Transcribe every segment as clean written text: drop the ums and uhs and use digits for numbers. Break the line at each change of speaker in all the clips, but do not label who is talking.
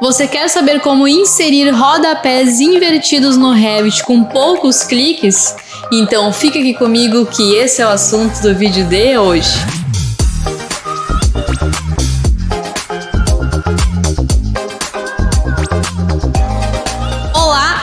Você quer saber como inserir rodapés invertidos no Revit com poucos cliques? Então fica aqui comigo que esse é o assunto do vídeo de hoje.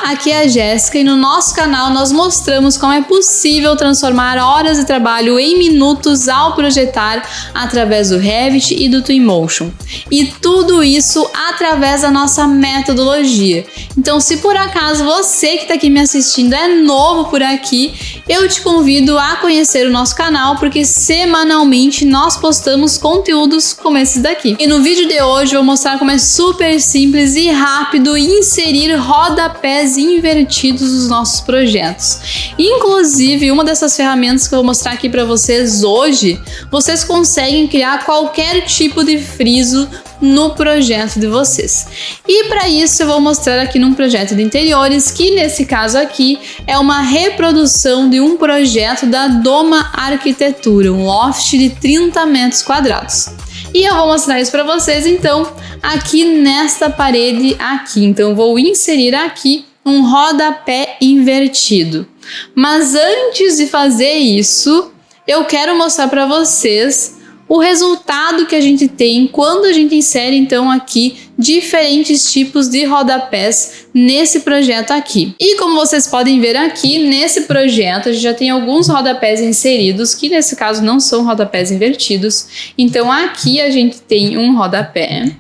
Aqui é a Jéssica e no nosso canal nós mostramos como é possível transformar horas de trabalho em minutos ao projetar através do Revit e do Twinmotion. E tudo isso através da nossa metodologia. Então, se por acaso você que está aqui me assistindo é novo por aqui, eu te convido a conhecer o nosso canal, porque semanalmente nós postamos conteúdos como esses daqui. E no vídeo de hoje eu vou mostrar como é super simples e rápido inserir rodapés invertidos nos nossos projetos. Inclusive, uma dessas ferramentas que eu vou mostrar aqui para vocês hoje, vocês conseguem criar qualquer tipo de friso no projeto de vocês. E para isso eu vou mostrar aqui num projeto de interiores, que nesse caso aqui é uma reprodução de um projeto da Doma Arquitetura, um loft de 30 metros quadrados. E eu vou mostrar isso para vocês então aqui nesta parede aqui. Então eu vou inserir aqui um rodapé invertido. Mas antes de fazer isso, eu quero mostrar para vocês o resultado que a gente tem quando a gente insere então aqui diferentes tipos de rodapés nesse projeto aqui. E como vocês podem ver aqui, nesse projeto a gente já tem alguns rodapés inseridos, que nesse caso não são rodapés invertidos. Então aqui a gente tem um rodapé.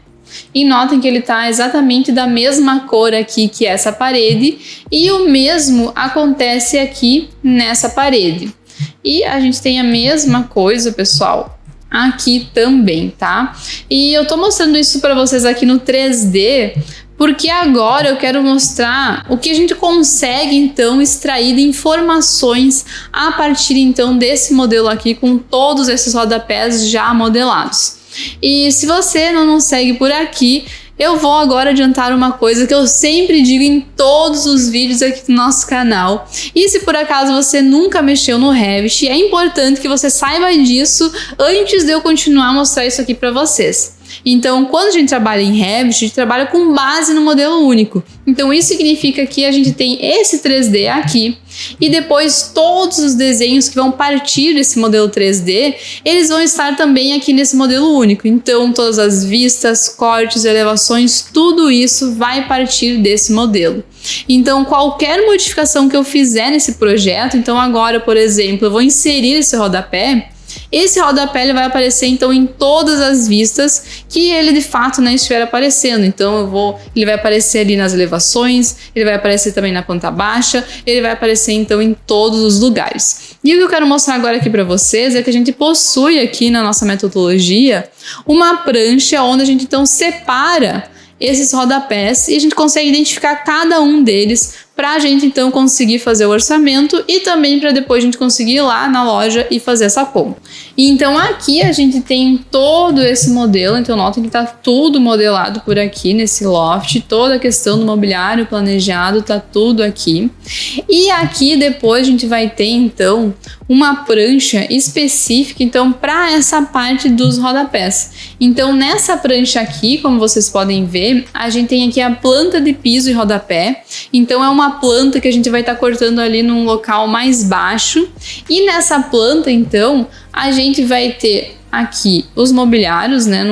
E notem que ele está exatamente da mesma cor aqui que essa parede, e o mesmo acontece aqui nessa parede. E a gente tem a mesma coisa, pessoal, aqui também, tá? E eu tô mostrando isso para vocês aqui no 3D, porque agora eu quero mostrar o que a gente consegue então extrair de informações a partir então desse modelo aqui, com todos esses rodapés já modelados. E se você não nos segue por aqui, eu vou agora adiantar uma coisa que eu sempre digo em todos os vídeos aqui do nosso canal. E se por acaso você nunca mexeu no Revit, é importante que você saiba disso antes de eu continuar a mostrar isso aqui para vocês. Então, quando a gente trabalha em Revit, a gente trabalha com base no modelo único. Então, isso significa que a gente tem esse 3D aqui e depois todos os desenhos que vão partir desse modelo 3D, eles vão estar também aqui nesse modelo único. Então, todas as vistas, cortes, elevações, tudo isso vai partir desse modelo. Então, qualquer modificação que eu fizer nesse projeto, então agora, por exemplo, eu vou inserir esse rodapé. Esse rodapé ele vai aparecer então em todas as vistas que ele de fato estiver aparecendo. Então ele vai aparecer ali nas elevações, ele vai aparecer também na planta baixa, ele vai aparecer então em todos os lugares. E o que eu quero mostrar agora aqui para vocês é que a gente possui aqui na nossa metodologia uma prancha onde a gente então separa esses rodapés e a gente consegue identificar cada um deles para a gente então conseguir fazer o orçamento e também para depois a gente conseguir ir lá na loja e fazer essa compra. E então aqui a gente tem todo esse modelo, então notem que está tudo modelado por aqui nesse loft, toda a questão do mobiliário planejado está tudo aqui. E aqui depois a gente vai ter então uma prancha específica então para essa parte dos rodapés. Então nessa prancha aqui, como vocês podem ver, a gente tem aqui a planta de piso e rodapé. Então é uma planta que a gente vai estar cortando ali num local mais baixo, e nessa planta então a gente vai ter aqui os mobiliários, né,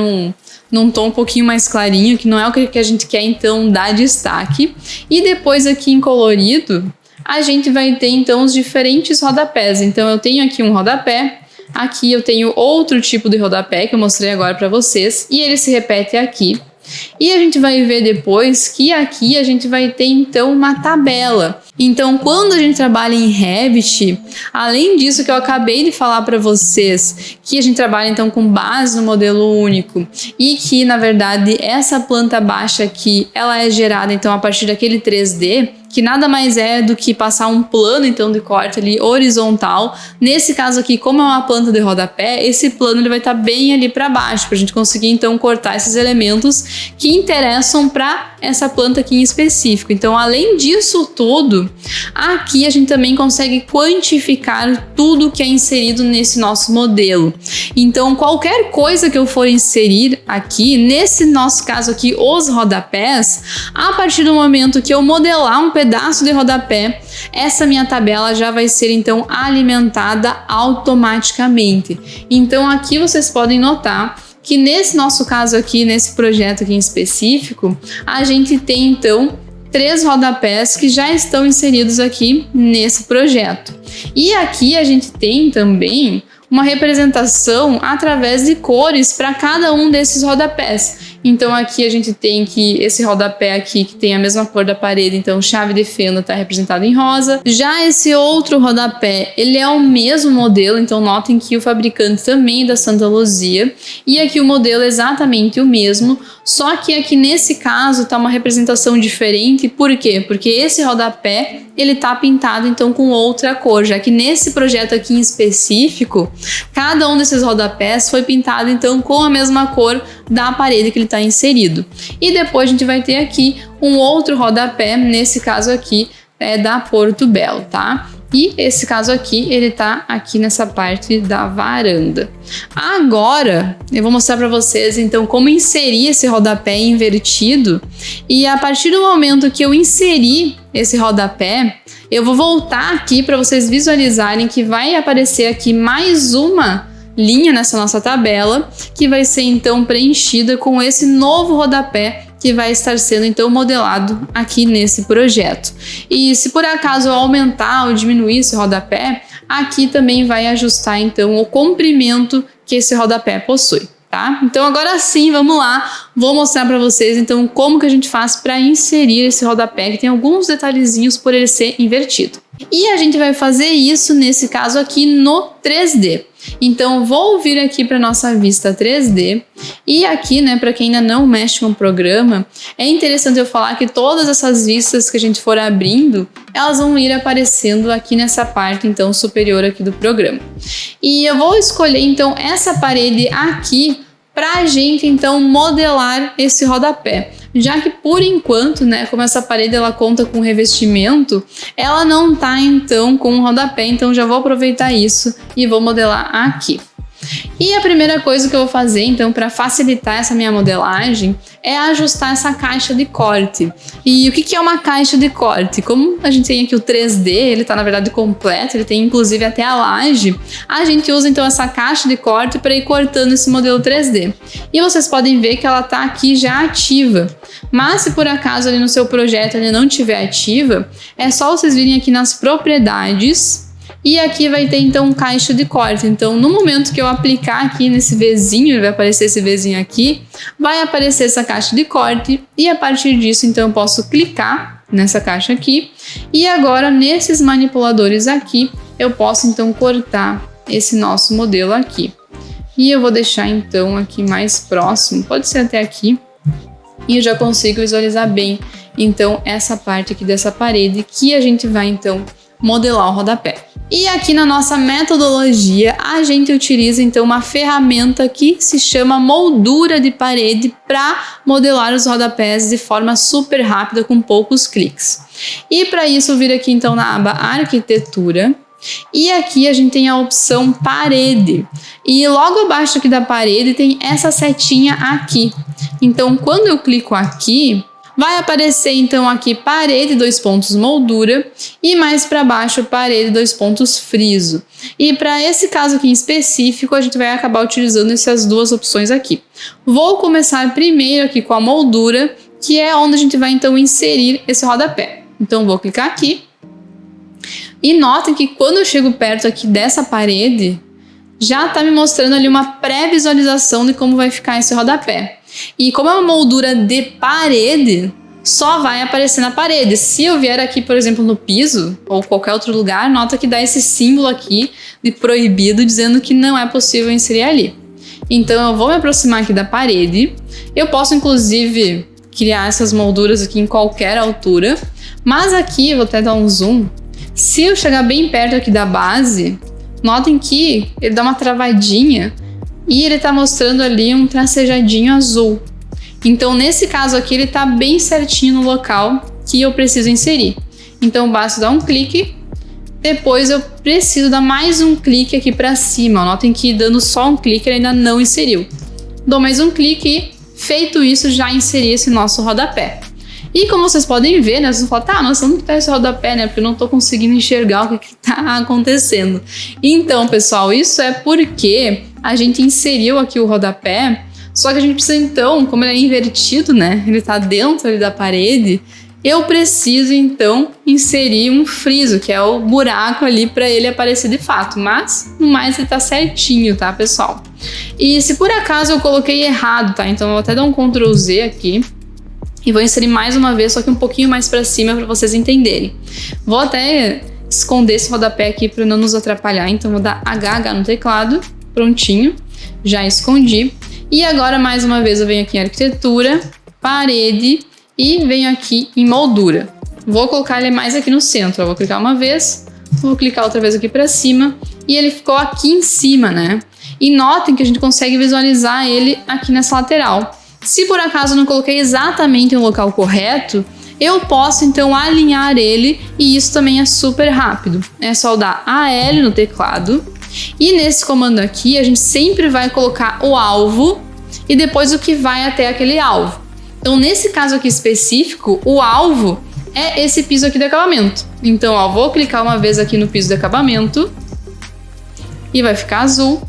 num tom um pouquinho mais clarinho, que não é o que a gente quer então dar destaque, e depois aqui em colorido a gente vai ter então os diferentes rodapés. Então eu tenho aqui um rodapé, aqui eu tenho outro tipo de rodapé que eu mostrei agora para vocês, e ele se repete aqui. E a gente vai ver depois que aqui a gente vai ter então uma tabela. Então, quando a gente trabalha em Revit, além disso que eu acabei de falar para vocês, que a gente trabalha então com base no modelo único e que na verdade essa planta baixa aqui, ela é gerada então a partir daquele 3D, que nada mais é do que passar um plano então de corte ali horizontal. Nesse caso aqui, como é uma planta de rodapé, esse plano ele vai estar bem ali para baixo, para a gente conseguir então cortar esses elementos que interessam para essa planta aqui em específico. Então, além disso tudo, inserido, aqui a gente também consegue quantificar tudo que é inserido nesse nosso modelo. Então, qualquer coisa que eu for inserir aqui, nesse nosso caso aqui, os rodapés, a partir do momento que eu modelar um pedaço de rodapé, essa minha tabela já vai ser então alimentada automaticamente. Então, aqui vocês podem notar que nesse nosso caso aqui, nesse projeto aqui em específico, a gente tem então 3 rodapés que já estão inseridos aqui nesse projeto. E aqui a gente tem também uma representação através de cores para cada um desses rodapés. Então aqui a gente tem que esse rodapé aqui que tem a mesma cor da parede, então chave de fenda está representada em rosa. Já esse outro rodapé, ele é o mesmo modelo, então notem que o fabricante também é da Santa Luzia e aqui o modelo é exatamente o mesmo, só que aqui nesse caso tá uma representação diferente. Por quê? Porque esse rodapé ele tá pintado então com outra cor, já que nesse projeto aqui em específico, cada um desses rodapés foi pintado então com a mesma cor da parede que ele está inserido. E depois a gente vai ter aqui um outro rodapé, nesse caso aqui é da Porto Belo, tá? E esse caso aqui, ele tá aqui nessa parte da varanda. Agora, eu vou mostrar para vocês então como inserir esse rodapé invertido. E a partir do momento que eu inseri esse rodapé, eu vou voltar aqui para vocês visualizarem que vai aparecer aqui mais uma linha nessa nossa tabela, que vai ser então preenchida com esse novo rodapé que vai estar sendo então modelado aqui nesse projeto. E se por acaso eu aumentar ou diminuir esse rodapé, aqui também vai ajustar então o comprimento que esse rodapé possui, tá? Então agora sim, vamos lá, vou mostrar para vocês então como que a gente faz para inserir esse rodapé, que tem alguns detalhezinhos por ele ser invertido. E a gente vai fazer isso nesse caso aqui no 3D. Então vou vir aqui para nossa vista 3D e aqui, né, para quem ainda não mexe com o programa, é interessante eu falar que todas essas vistas que a gente for abrindo, elas vão ir aparecendo aqui nessa parte então superior aqui do programa. E eu vou escolher então essa parede aqui para a gente então modelar esse rodapé. Já que por enquanto, né, como essa parede ela conta com revestimento, ela não tá então com um rodapé, então já vou aproveitar isso e vou modelar aqui. E a primeira coisa que eu vou fazer então para facilitar essa minha modelagem é ajustar essa caixa de corte. E o que é uma caixa de corte? Como a gente tem aqui o 3D, ele tá na verdade completo, ele tem inclusive até a laje, a gente usa então essa caixa de corte para ir cortando esse modelo 3D. E vocês podem ver que ela tá aqui já ativa. Mas se por acaso ali no seu projeto ele não estiver ativa, é só vocês virem aqui nas propriedades. E aqui vai ter então um caixa de corte. Então no momento que eu aplicar aqui nesse Vzinho, vai aparecer esse Vzinho aqui, vai aparecer essa caixa de corte e a partir disso então eu posso clicar nessa caixa aqui e agora nesses manipuladores aqui eu posso então cortar esse nosso modelo aqui. E eu vou deixar então aqui mais próximo, pode ser até aqui, e eu já consigo visualizar bem então essa parte aqui dessa parede que a gente vai então modelar o rodapé. E aqui na nossa metodologia, a gente utiliza então uma ferramenta que se chama moldura de parede para modelar os rodapés de forma super rápida com poucos cliques. E para isso eu vir aqui então na aba arquitetura e aqui a gente tem a opção parede. E logo abaixo aqui da parede tem essa setinha aqui. Então quando eu clico aqui, vai aparecer então aqui parede, 2 pontos moldura e mais para baixo parede, 2 pontos friso. E para esse caso aqui em específico, a gente vai acabar utilizando essas duas opções aqui. Vou começar primeiro aqui com a moldura, que é onde a gente vai então inserir esse rodapé. Então vou clicar aqui. E notem que quando eu chego perto aqui dessa parede, já está me mostrando ali uma pré-visualização de como vai ficar esse rodapé. E como é uma moldura de parede, só vai aparecer na parede. Se eu vier aqui, por exemplo, no piso ou qualquer outro lugar, nota que dá esse símbolo aqui de proibido, dizendo que não é possível inserir ali. Então eu vou me aproximar aqui da parede. Eu posso inclusive criar essas molduras aqui em qualquer altura, mas aqui eu vou até dar um zoom. Se eu chegar bem perto aqui da base, notem que ele dá uma travadinha e ele está mostrando ali um tracejadinho azul. Então nesse caso aqui ele está bem certinho no local que eu preciso inserir. Então basta dar um clique. Depois eu preciso dar mais um clique aqui para cima. Notem que dando só um clique ele ainda não inseriu. Dou mais um clique e, feito isso, já inseri esse nosso rodapé. E como vocês podem ver, né, vocês falam, tá, mas onde tá esse rodapé, né, porque eu não tô conseguindo enxergar o que tá acontecendo. Então, pessoal, isso é porque a gente inseriu aqui o rodapé, só que a gente precisa então, como ele é invertido, né, ele tá dentro ali da parede, eu preciso então inserir um friso, que é o buraco ali para ele aparecer de fato, mas no mais ele tá certinho, tá, pessoal? E se por acaso eu coloquei errado, tá? Então eu vou até dar um Ctrl Z aqui e vou inserir mais uma vez, só que um pouquinho mais para cima para vocês entenderem. Vou até esconder esse rodapé aqui para não nos atrapalhar, então vou dar HH no teclado, prontinho, já escondi. E agora mais uma vez eu venho aqui em arquitetura, parede e venho aqui em moldura. Vou colocar ele mais aqui no centro. Eu vou clicar uma vez, vou clicar outra vez aqui para cima e ele ficou aqui em cima, né? E notem que a gente consegue visualizar ele aqui nessa lateral. Se por acaso eu não coloquei exatamente no local correto, eu posso então alinhar ele e isso também é super rápido. É só dar AL no teclado e nesse comando aqui a gente sempre vai colocar o alvo e depois o que vai até aquele alvo. Então, nesse caso aqui específico, o alvo é esse piso aqui de acabamento. Então, ó, vou clicar uma vez aqui no piso de acabamento e vai ficar azul.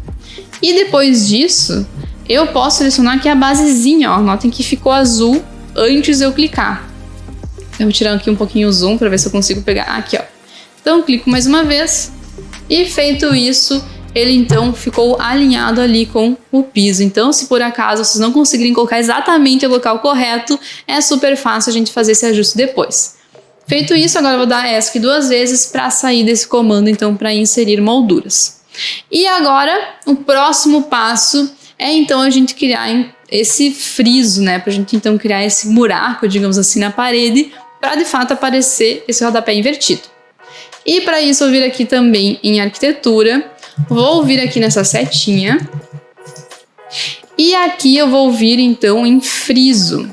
E depois disso, eu posso selecionar aqui a basezinha, ó. Notem que ficou azul antes de eu clicar. Eu vou tirar aqui um pouquinho o zoom para ver se eu consigo pegar aqui, ó. Então, clico mais uma vez e feito isso, ele então ficou alinhado ali com o piso. Então, se por acaso vocês não conseguirem colocar exatamente o local correto, é super fácil a gente fazer esse ajuste depois. Feito isso, agora eu vou dar ESC 2 vezes para sair desse comando, então, para inserir molduras. E agora, o próximo passo é então a gente criar esse friso, né? Para a gente então criar esse buraco, digamos assim, na parede, para de fato aparecer esse rodapé invertido. E para isso eu vou vir aqui também em arquitetura. Vou vir aqui nessa setinha e aqui eu vou vir então em friso.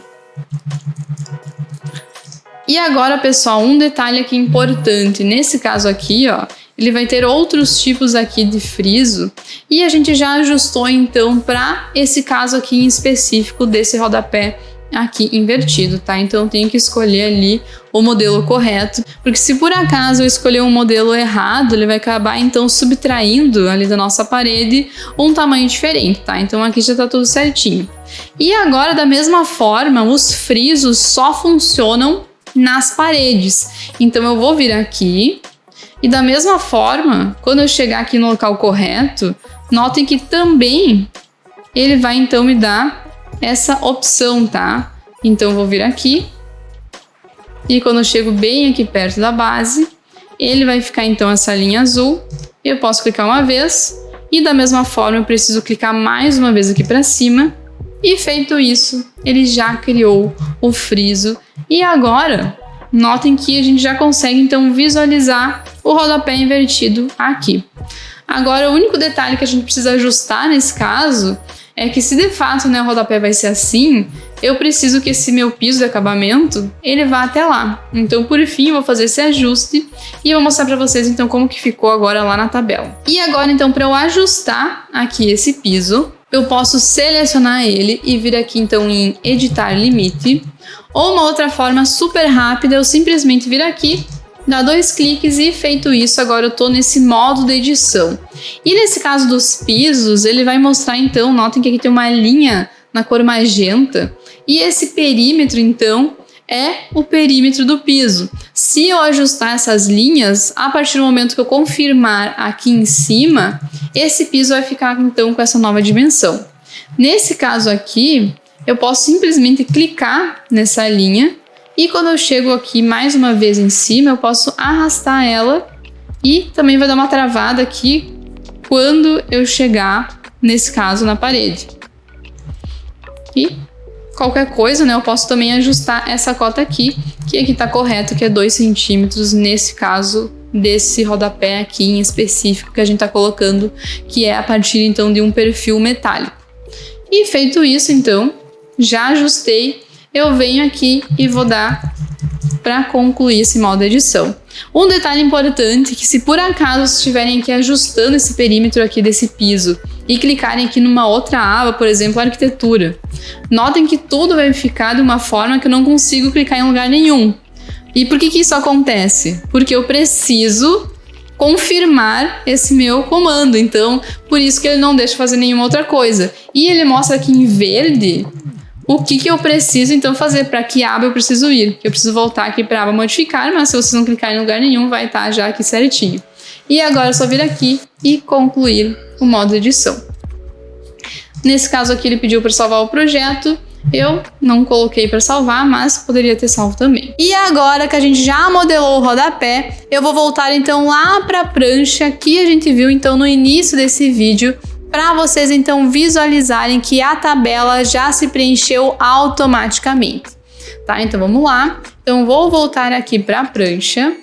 E agora, pessoal, um detalhe aqui importante. Nesse caso aqui, ó, ele vai ter outros tipos aqui de friso e a gente já ajustou então para esse caso aqui em específico desse rodapé aqui invertido, tá? Então eu tenho que escolher ali o modelo correto, porque se por acaso eu escolher um modelo errado, ele vai acabar então subtraindo ali da nossa parede um tamanho diferente, tá? Então aqui já tá tudo certinho. E agora, da mesma forma, os frisos só funcionam nas paredes. Então eu vou vir aqui e da mesma forma, quando eu chegar aqui no local correto, notem que também ele vai então me dar essa opção, tá? Então eu vou vir aqui e quando eu chego bem aqui perto da base, ele vai ficar então essa linha azul. Eu posso clicar uma vez e da mesma forma eu preciso clicar mais uma vez aqui para cima e feito isso, ele já criou o friso. E agora, notem que a gente já consegue então visualizar o rodapé invertido aqui. Agora, o único detalhe que a gente precisa ajustar nesse caso é que se de fato, né, o rodapé vai ser assim, eu preciso que esse meu piso de acabamento, ele vá até lá. Então, por fim, eu vou fazer esse ajuste e eu vou mostrar para vocês, então, como que ficou agora lá na tabela. E agora, então, para eu ajustar aqui esse piso, eu posso selecionar ele e vir aqui, então, em Editar Limite. Ou uma outra forma super rápida, eu simplesmente vir aqui, dar 2 cliques e feito isso, agora eu tô nesse modo de edição. E nesse caso dos pisos, ele vai mostrar então, notem que aqui tem uma linha na cor magenta e esse perímetro então é o perímetro do piso. Se eu ajustar essas linhas, a partir do momento que eu confirmar aqui em cima, esse piso vai ficar então com essa nova dimensão. Nesse caso aqui, eu posso simplesmente clicar nessa linha e quando eu chego aqui mais uma vez em cima, eu posso arrastar ela e também vai dar uma travada aqui quando eu chegar, nesse caso, na parede. E qualquer coisa, né, eu posso também ajustar essa cota aqui, que aqui tá correto, que é 2 centímetros nesse caso desse rodapé aqui em específico que a gente tá colocando, que é a partir então de um perfil metálico. E feito isso, então, já ajustei. Eu venho aqui e vou dar para concluir esse modo de edição. Um detalhe importante é que se por acaso vocês estiverem aqui ajustando esse perímetro aqui desse piso e clicarem aqui numa outra aba, por exemplo, arquitetura, notem que tudo vai ficar de uma forma que eu não consigo clicar em lugar nenhum. E por que isso acontece? Porque eu preciso confirmar esse meu comando, então por isso que ele não deixa fazer nenhuma outra coisa. E ele mostra aqui em verde o que eu preciso então fazer, para que aba eu preciso ir. Eu preciso voltar aqui para a aba modificar, mas se vocês não clicarem em lugar nenhum, vai estar já aqui certinho. E agora é só vir aqui e concluir o modo de edição. Nesse caso aqui ele pediu para salvar o projeto. Eu não coloquei para salvar, mas poderia ter salvo também. E agora que a gente já modelou o rodapé, eu vou voltar então lá para a prancha que a gente viu então no início desse vídeo, para vocês então visualizarem que a tabela já se preencheu automaticamente. Tá? Então vamos lá. Então vou voltar aqui para a prancha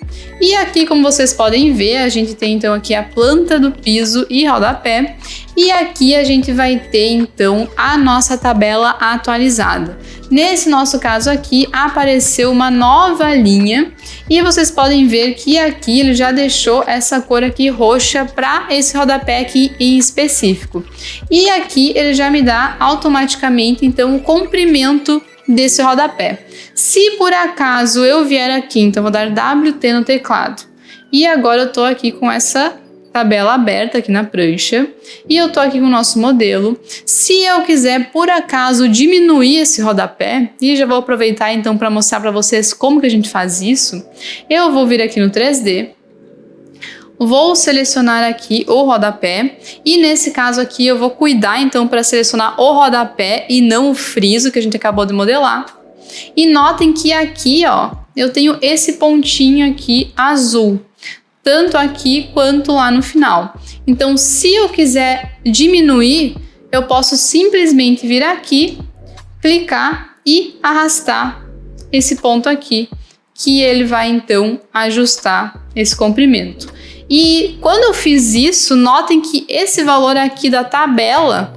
e aqui, como vocês podem ver, a gente tem então aqui a planta do piso e rodapé, e aqui a gente vai ter então a nossa tabela atualizada. Nesse nosso caso aqui apareceu uma nova linha e vocês podem ver que aqui ele já deixou essa cor aqui roxa para esse rodapé aqui em específico. E aqui ele já me dá automaticamente então o comprimento desse rodapé. Se por acaso eu vier aqui, então vou dar WT no teclado. E agora eu tô aqui com essa tabela aberta aqui na prancha e eu tô aqui com o nosso modelo. Se eu quiser por acaso diminuir esse rodapé, e já vou aproveitar então para mostrar para vocês como que a gente faz isso, eu vou vir aqui no 3D, vou selecionar aqui o rodapé e nesse caso aqui eu vou cuidar então para selecionar o rodapé e não o friso que a gente acabou de modelar. E notem que aqui, ó, eu tenho esse pontinho aqui azul, tanto aqui quanto lá no final. Então, se eu quiser diminuir, eu posso simplesmente vir aqui, clicar e arrastar esse ponto aqui, que ele vai então ajustar esse comprimento. E quando eu fiz isso, notem que esse valor aqui da tabela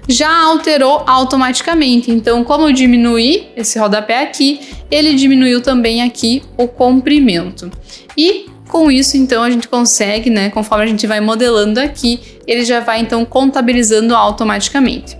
já alterou automaticamente. Então, como eu diminuí esse rodapé aqui, ele diminuiu também aqui o comprimento. E com isso, então, a gente consegue, né, conforme a gente vai modelando aqui, ele já vai, então, contabilizando automaticamente.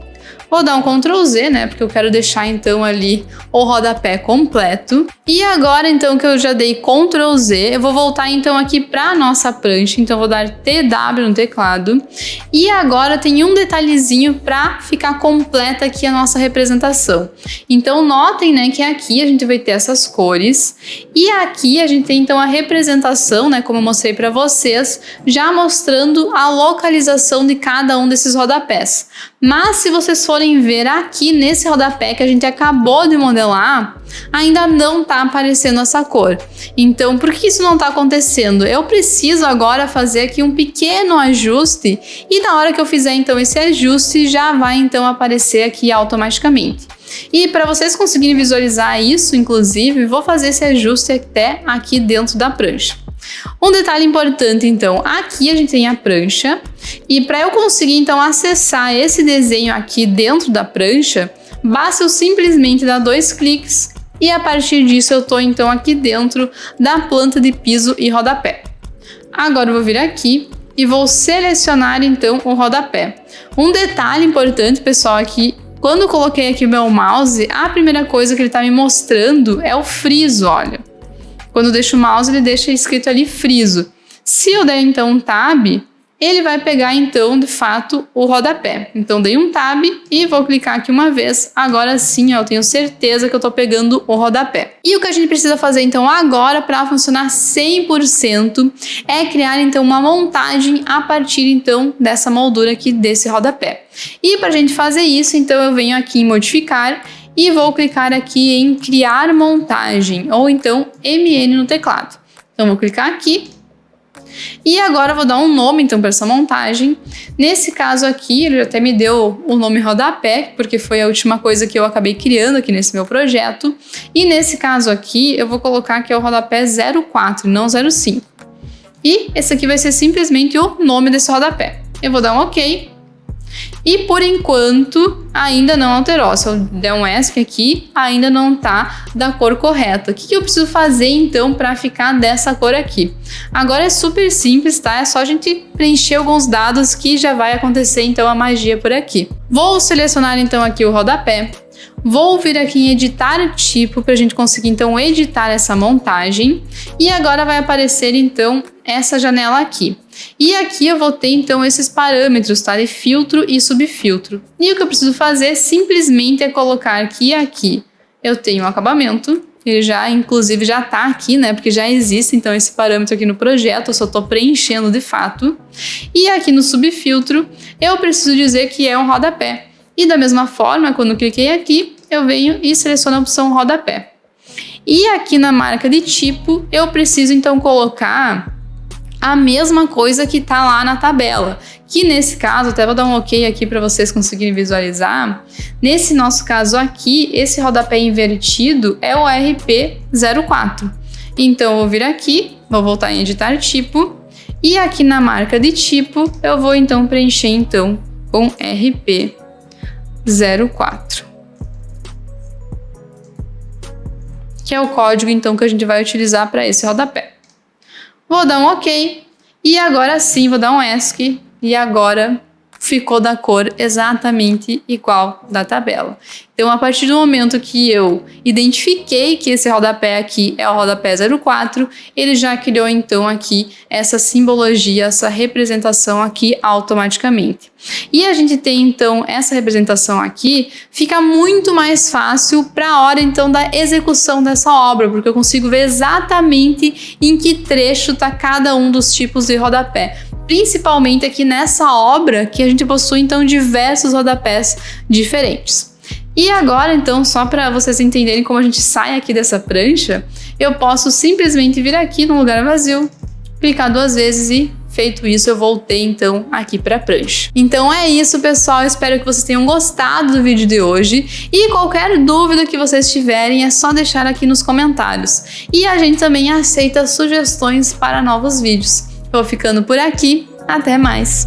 Vou dar um Ctrl Z, né, porque eu quero deixar, então, ali o rodapé completo. E agora, então, que eu já dei Ctrl Z, eu vou voltar, então, aqui para a nossa prancha. Então, vou dar TW no teclado. E agora tem um detalhezinho para ficar completa aqui a nossa representação. Então, notem, né, que aqui a gente vai ter essas cores. E aqui a gente tem, então, a representação, né, como eu mostrei para vocês, já mostrando a localização de cada um desses rodapés. Mas se vocês forem ver aqui nesse rodapé que a gente acabou de modelar, ainda não está aparecendo essa cor. Então, por que isso não está acontecendo? Eu preciso agora fazer aqui um pequeno ajuste e na hora que eu fizer então esse ajuste, já vai então aparecer aqui automaticamente. E para vocês conseguirem visualizar isso, inclusive, vou fazer esse ajuste até aqui dentro da prancha. Um detalhe importante, então, aqui a gente tem a prancha e para eu conseguir então acessar esse desenho aqui dentro da prancha, basta eu simplesmente dar 2 cliques e a partir disso eu tô então aqui dentro da planta de piso e rodapé. Agora eu vou vir aqui e vou selecionar então o rodapé. Um detalhe importante, pessoal, aqui, quando eu coloquei aqui o meu mouse, a primeira coisa que ele tá me mostrando é o friso, olha. Quando eu deixo o mouse, ele deixa escrito ali friso. Se eu der então um tab, ele vai pegar então de fato o rodapé. Então dei um tab e vou clicar aqui uma vez. Agora sim, eu tenho certeza que eu tô pegando o rodapé. E o que a gente precisa fazer então agora para funcionar 100% é criar então uma montagem a partir então dessa moldura aqui desse rodapé. E para a gente fazer isso, então eu venho aqui em modificar e vou clicar aqui em criar montagem, ou então MN no teclado. Então vou clicar aqui e agora eu vou dar um nome então para essa montagem. Nesse caso aqui ele até me deu o nome rodapé, porque foi a última coisa que eu acabei criando aqui nesse meu projeto. E nesse caso aqui eu vou colocar que é o rodapé 04, não 05. E esse aqui vai ser simplesmente o nome desse rodapé. Eu vou dar um OK. E por enquanto ainda não alterou. Se eu der um ESC aqui, ainda não tá da cor correta. O que eu preciso fazer então para ficar dessa cor aqui? Agora é super simples, tá? É só a gente preencher alguns dados que já vai acontecer então a magia por aqui. Vou selecionar então aqui o rodapé. Vou vir aqui em editar tipo para a gente conseguir então editar essa montagem. E agora vai aparecer então essa janela aqui. E aqui eu vou ter então esses parâmetros, tá? De filtro e subfiltro. E o que eu preciso fazer simplesmente é colocar que aqui eu tenho o acabamento. Ele já, inclusive, já tá aqui, né? Porque já existe então esse parâmetro aqui no projeto, eu só tô preenchendo de fato. E aqui no subfiltro eu preciso dizer que é um rodapé. E da mesma forma, quando eu cliquei aqui, eu venho e seleciono a opção rodapé. E aqui na marca de tipo, eu preciso então colocar a mesma coisa que tá lá na tabela. Que nesse caso, até vou dar um ok aqui para vocês conseguirem visualizar. Nesse nosso caso aqui, esse rodapé invertido é o RP04. Então eu vou vir aqui, vou voltar em editar tipo. E aqui na marca de tipo, eu vou então preencher então com RP04. Que é o código então que a gente vai utilizar para esse rodapé. Vou dar um ok e agora sim vou dar um ESC e agora ficou da cor exatamente igual da tabela. Então, a partir do momento que eu identifiquei que esse rodapé aqui é o rodapé 04, ele já criou então aqui essa simbologia, essa representação aqui automaticamente. E a gente tem então essa representação aqui, fica muito mais fácil para a hora então da execução dessa obra, porque eu consigo ver exatamente em que trecho está cada um dos tipos de rodapé. Principalmente aqui nessa obra que a gente possui então diversos rodapés diferentes. E agora então, só para vocês entenderem como a gente sai aqui dessa prancha, eu posso simplesmente vir aqui no lugar vazio, clicar 2 vezes e feito isso eu voltei então aqui para a prancha. Então é isso, pessoal, espero que vocês tenham gostado do vídeo de hoje e qualquer dúvida que vocês tiverem é só deixar aqui nos comentários. E a gente também aceita sugestões para novos vídeos. Vou ficando por aqui, até mais!